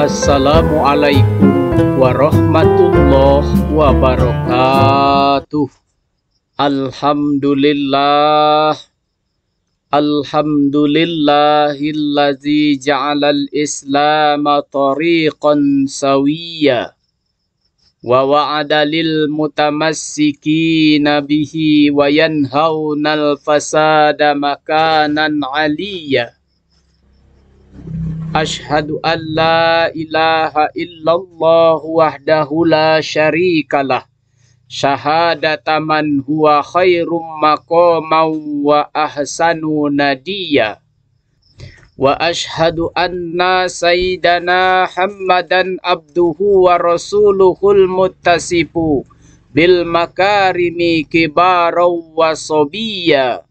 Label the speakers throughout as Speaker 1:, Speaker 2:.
Speaker 1: Assalamualaikum warahmatullahi wabarakatuh. Alhamdulillah. Alhamdulillahillazi ja'alal islama tariqan sawiyya wa wa'ada lil mutamassikina bihi wa yanhaunal fasada makanan aliyya. Ashhadu an la ilaha illallah wahdahu la syarikalah. Syahadata man huwa khairum maqaman wa ahsanu nadiya. Wa ashhadu anna sayyidana Muhammadan abduhu wa rasuluhul muttasifu bil makarimi kibaraw wa sobiyya.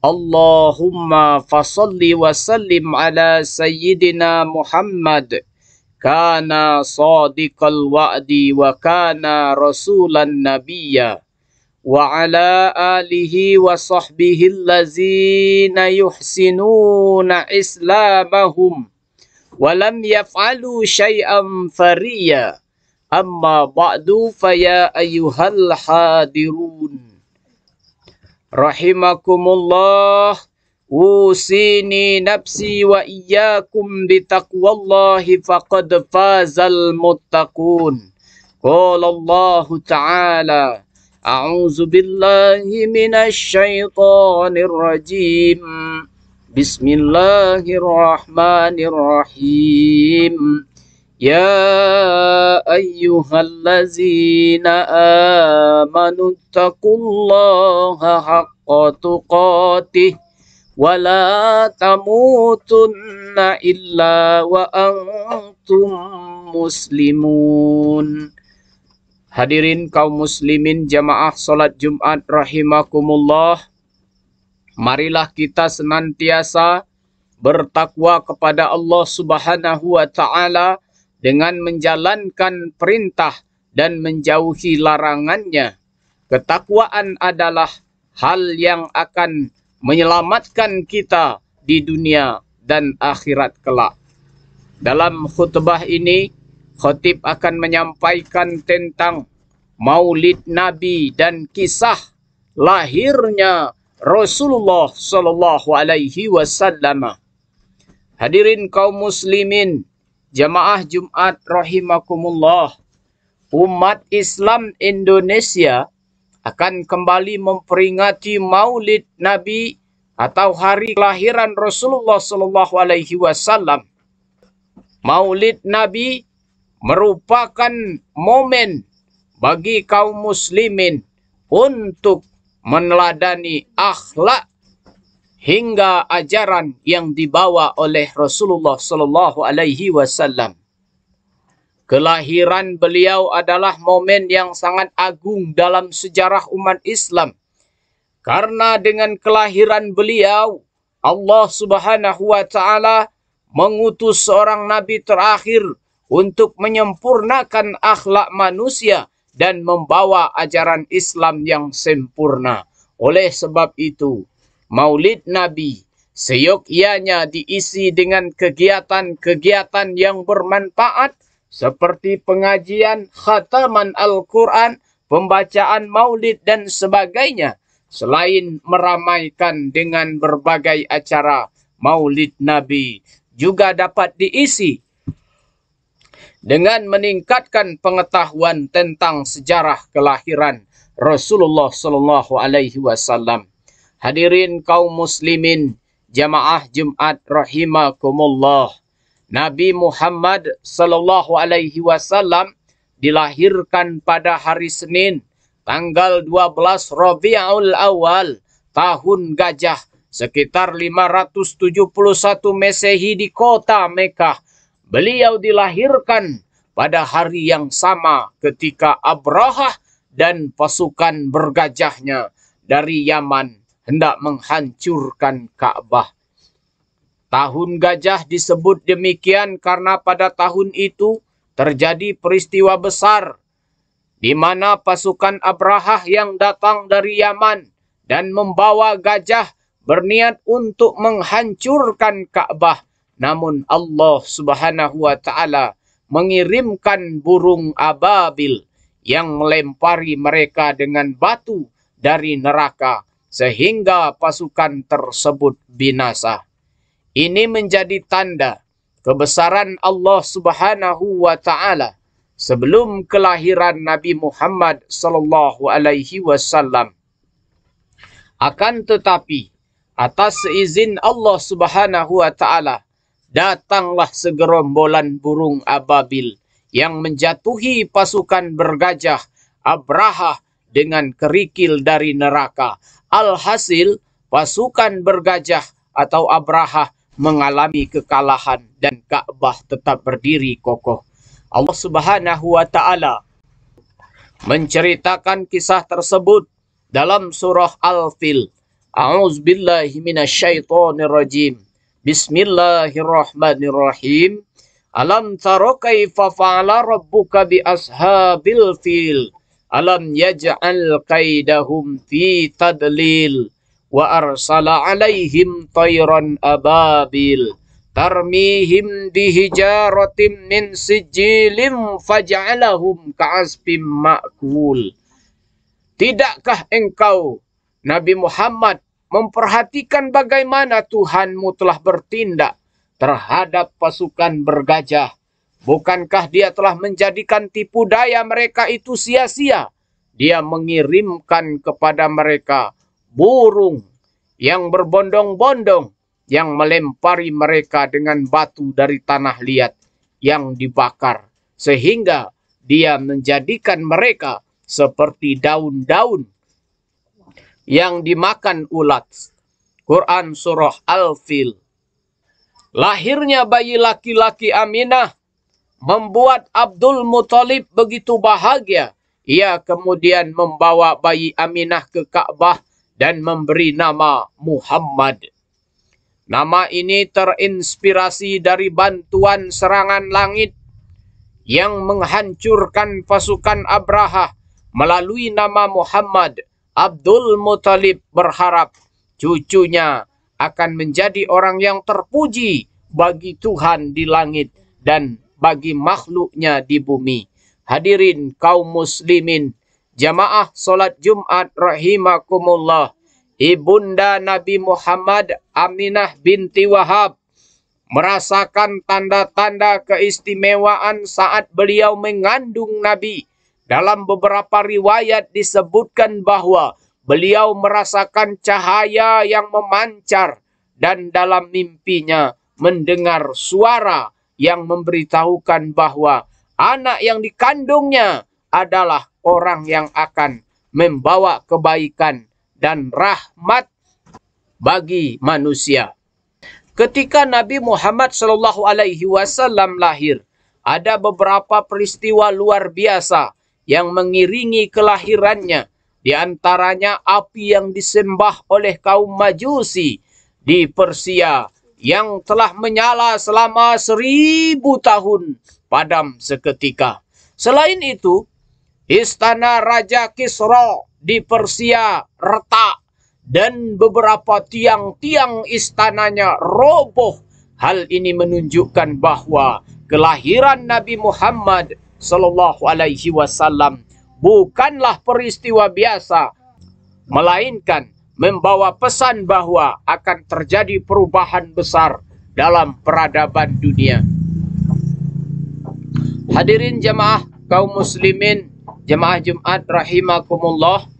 Speaker 1: Allahumma fasalli wa sallim ala sayyidina Muhammad. Kana sadiqal wa'di wa kana rasulan nabiyya. Wa ala alihi wa sahbihi allazina yuhsinuna islamahum wa lam yaf'alu syai'an fariya. Amma ba'du faya ayyuhal hadirun rahimakumullah, usini nafsi wa iyyakum bitaqwallahi faqad fazal muttaqun. Qala Allah Ta'ala, a'udzu billahi minasy syaithanir rajim. Bismillahirrahmanirrahim. Ya ayyuhallazina amanu taqullaha haqqa tuqatih wa la tamutunna illa wa antum muslimun. Hadirin kaum muslimin jamaah salat Jumat rahimakumullah. Marilah kita senantiasa bertakwa kepada Allah Subhanahu wa Ta'ala dengan menjalankan perintah dan menjauhi larangannya. Ketakwaan adalah hal yang akan menyelamatkan kita di dunia dan akhirat kelak. Dalam khutbah ini, khatib akan menyampaikan tentang Maulid Nabi dan kisah lahirnya Rasulullah sallallahu alaihi wasallam. Hadirin kaum muslimin, jamaah Jumat rahimakumullah, umat Islam Indonesia akan kembali memperingati Maulid Nabi atau hari kelahiran Rasulullah sallallahu alaihi wasallam. Maulid Nabi merupakan momen bagi kaum muslimin untuk meneladani akhlak hingga ajaran yang dibawa oleh Rasulullah sallallahu alaihi wasallam. Kelahiran beliau adalah momen yang sangat agung dalam sejarah umat Islam. Karena dengan kelahiran beliau, Allah Subhanahu wa Ta'ala mengutus seorang nabi terakhir untuk menyempurnakan akhlak manusia dan membawa ajaran Islam yang sempurna. Oleh sebab itu, Maulid Nabi seyogyanya diisi dengan kegiatan-kegiatan yang bermanfaat seperti pengajian khataman Al-Quran, pembacaan maulid dan sebagainya. Selain meramaikan dengan berbagai acara, Maulid Nabi juga dapat diisi dengan meningkatkan pengetahuan tentang sejarah kelahiran Rasulullah sallallahu alaihi wasallam. Hadirin kaum muslimin, jamaah Jumat rahimakumullah. Nabi Muhammad sallallahu alaihi wasallam dilahirkan pada hari Senin, tanggal 12 Rabiul Awal, tahun Gajah, sekitar 571 Masehi di kota Mekah. Beliau dilahirkan pada hari yang sama ketika Abrahah dan pasukan bergajahnya dari Yaman hendak menghancurkan Ka'bah. Tahun Gajah disebut demikian karena pada tahun itu terjadi peristiwa besar di mana pasukan Abrahah yang datang dari Yaman dan membawa gajah berniat untuk menghancurkan Ka'bah. Namun Allah Subhanahu wa Ta'ala mengirimkan burung ababil yang melempari mereka dengan batu dari neraka sehingga pasukan tersebut binasa. Ini menjadi tanda kebesaran Allah Subhanahu wa taala sebelum kelahiran Nabi Muhammad sallallahu alaihi wasallam. Akan tetapi atas izin Allah Subhanahu wa taala datanglah segerombolan burung ababil yang menjatuhi pasukan bergajah Abrahah dengan kerikil dari neraka. Alhasil pasukan bergajah atau Abrahah mengalami kekalahan dan Ka'bah tetap berdiri kokoh. Allah Subhanahu wa taala menceritakan kisah tersebut dalam surah Al-Fil. A'udzubillahi minasyaitonirrajim. Bismillahirrahmanirrahim. Alam tara kaifa fa'ala rabbuka bi ashabil fil. Alam yaj'al kaidahum fi tadlil. Wa arsala alaihim tayran ababil. Tarmihim bihijaratim min sijilin faj'alahum ka'asfim ma'kul. Tidakkah engkau, Nabi Muhammad, memperhatikan bagaimana Tuhanmu telah bertindak terhadap pasukan bergajah? Bukankah Dia telah menjadikan tipu daya mereka itu sia-sia? Dia mengirimkan kepada mereka burung yang berbondong-bondong yang melempari mereka dengan batu dari tanah liat yang dibakar, sehingga Dia menjadikan mereka seperti daun-daun yang dimakan ulat. Quran surah Al-Fil. Lahirnya bayi laki-laki Aminah membuat Abdul Muthalib begitu bahagia. Ia kemudian membawa bayi Aminah ke Ka'bah dan memberi nama Muhammad. Nama ini terinspirasi dari bantuan serangan langit yang menghancurkan pasukan Abrahah. Melalui nama Muhammad, Abdul Muthalib berharap cucunya akan menjadi orang yang terpuji bagi Tuhan di langit dan bagi makhluknya di bumi. Hadirin kaum muslimin, jamaah solat Jumat rahimakumullah. Ibunda Nabi Muhammad, Aminah binti Wahab, merasakan tanda-tanda keistimewaan saat beliau mengandung Nabi. Dalam beberapa riwayat disebutkan bahwa beliau merasakan cahaya yang memancar dan dalam mimpinya mendengar suara yang memberitahukan bahwa anak yang dikandungnya adalah orang yang akan membawa kebaikan dan rahmat bagi manusia. Ketika Nabi Muhammad SAW lahir, ada beberapa peristiwa luar biasa yang mengiringi kelahirannya. Di antaranya api yang disembah oleh kaum Majusi di Persia yang telah menyala selama 1000 tahun padam seketika. Selain itu, istana Raja Kisra di Persia retak dan beberapa tiang-tiang istananya roboh. Hal ini menunjukkan bahwa kelahiran Nabi Muhammad Sallallahu Alaihi Wasallam bukanlah peristiwa biasa, melainkan membawa pesan bahwa akan terjadi perubahan besar dalam peradaban dunia. Hadirin jamaah kaum muslimin, jamaah Jumat rahimakumullah,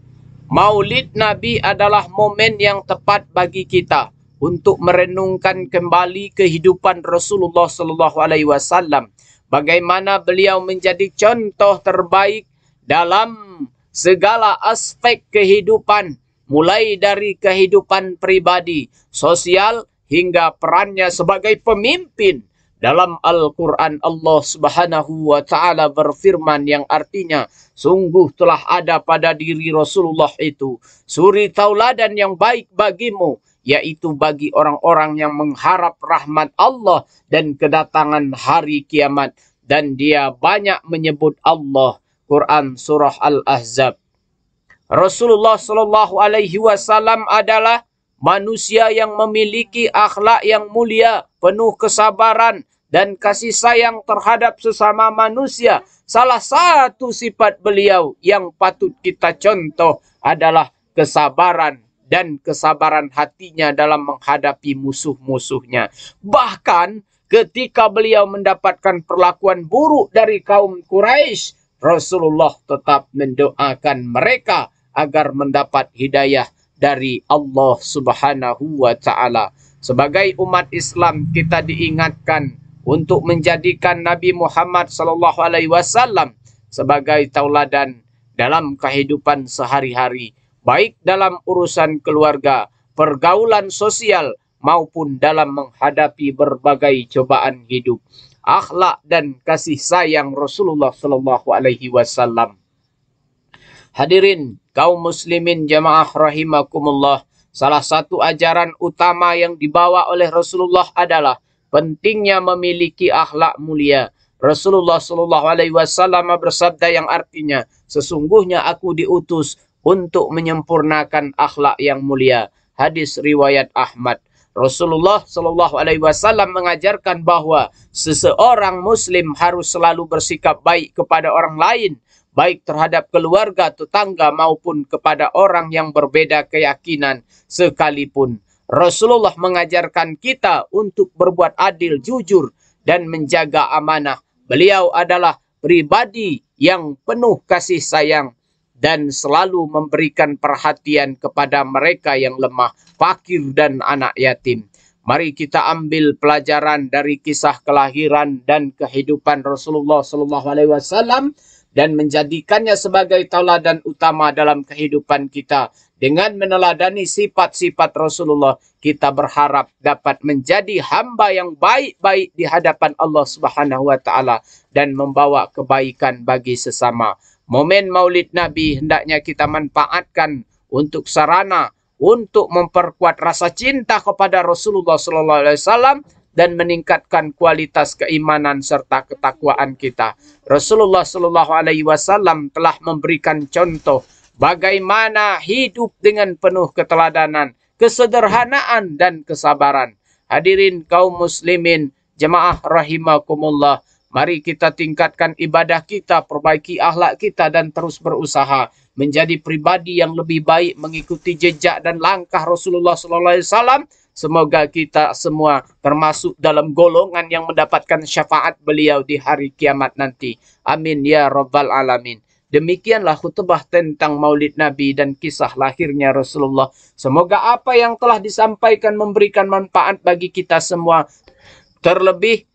Speaker 1: Maulid Nabi adalah momen yang tepat bagi kita untuk merenungkan kembali kehidupan Rasulullah Sallallahu Alaihi Wasallam. Bagaimana beliau menjadi contoh terbaik dalam segala aspek kehidupan, mulai dari kehidupan pribadi, sosial, hingga perannya sebagai pemimpin. Dalam Al-Quran Allah Subhanahu wa Ta'ala berfirman yang artinya, sungguh telah ada pada diri Rasulullah itu suri tauladan yang baik bagimu, yaitu bagi orang-orang yang mengharap rahmat Allah dan kedatangan hari kiamat. Dan dia banyak menyebut Allah. Quran surah Al-Ahzab. Rasulullah Sallallahu Alaihi Wasallam adalah manusia yang memiliki akhlak yang mulia, penuh kesabaran, dan kasih sayang terhadap sesama manusia. Salah satu sifat beliau yang patut kita contoh adalah kesabaran dan kesabaran hatinya dalam menghadapi musuh-musuhnya. Bahkan ketika beliau mendapatkan perlakuan buruk dari kaum Quraisy, Rasulullah tetap mendoakan mereka agar mendapat hidayah dari Allah Subhanahu wa Ta'ala. Sebagai umat Islam, kita diingatkan untuk menjadikan Nabi Muhammad SAW sebagai tauladan dalam kehidupan sehari-hari, baik dalam urusan keluarga, pergaulan sosial, maupun dalam menghadapi berbagai cobaan hidup. Akhlak dan kasih sayang Rasulullah SAW. Hadirin kaum muslimin jamaah rahimakumullah, salah satu ajaran utama yang dibawa oleh Rasulullah adalah pentingnya memiliki akhlak mulia. Rasulullah SAW bersabda yang artinya, sesungguhnya aku diutus untuk menyempurnakan akhlak yang mulia. Hadis riwayat Ahmad. Rasulullah SAW mengajarkan bahwa seseorang muslim harus selalu bersikap baik kepada orang lain, baik terhadap keluarga, tetangga, maupun kepada orang yang berbeda keyakinan sekalipun. Rasulullah mengajarkan kita untuk berbuat adil, jujur, dan menjaga amanah. Beliau adalah pribadi yang penuh kasih sayang dan selalu memberikan perhatian kepada mereka yang lemah, fakir, dan anak yatim. Mari kita ambil pelajaran dari kisah kelahiran dan kehidupan Rasulullah SAW dan menjadikannya sebagai tauladan utama dalam kehidupan kita. Dengan meneladani sifat-sifat Rasulullah, kita berharap dapat menjadi hamba yang baik-baik di hadapan Allah Subhanahu wa Ta'ala dan membawa kebaikan bagi sesama. Momen Maulid Nabi hendaknya kita manfaatkan untuk sarana untuk memperkuat rasa cinta kepada Rasulullah SAW dan meningkatkan kualitas keimanan serta ketakwaan kita. Rasulullah SAW telah memberikan contoh bagaimana hidup dengan penuh keteladanan, kesederhanaan, dan kesabaran. Hadirin kaum muslimin, jemaah rahimakumullah, mari kita tingkatkan ibadah kita, perbaiki akhlak kita, dan terus berusaha menjadi pribadi yang lebih baik mengikuti jejak dan langkah Rasulullah SAW. Semoga kita semua termasuk dalam golongan yang mendapatkan syafaat beliau di hari kiamat nanti. Amin ya rabbal alamin. Demikianlah khutbah tentang Maulid Nabi dan kisah lahirnya Rasulullah. Semoga apa yang telah disampaikan memberikan manfaat bagi kita semua. Terlebih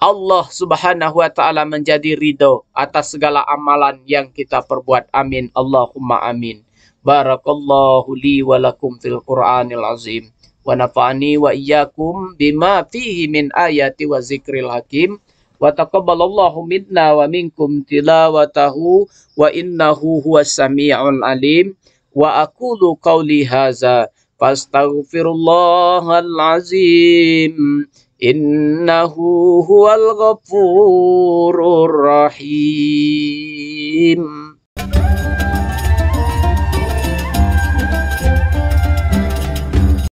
Speaker 1: Allah Subhanahu wa Ta'ala menjadi ridho atas segala amalan yang kita perbuat. Amin. Allahumma amin. Barakallahu li wa lakum fil Qur'anil azim. Wa nafa'ani wa iyyakum bima fihi min ayati wa zikril hakim. Wa taqabbalallahu minna wa minkum tilawatahu wa innahu huwas sami'ul alim. Wa aqulu qawli haza fastaghfirullahal azim. Innahu huwal ghafurur rahim.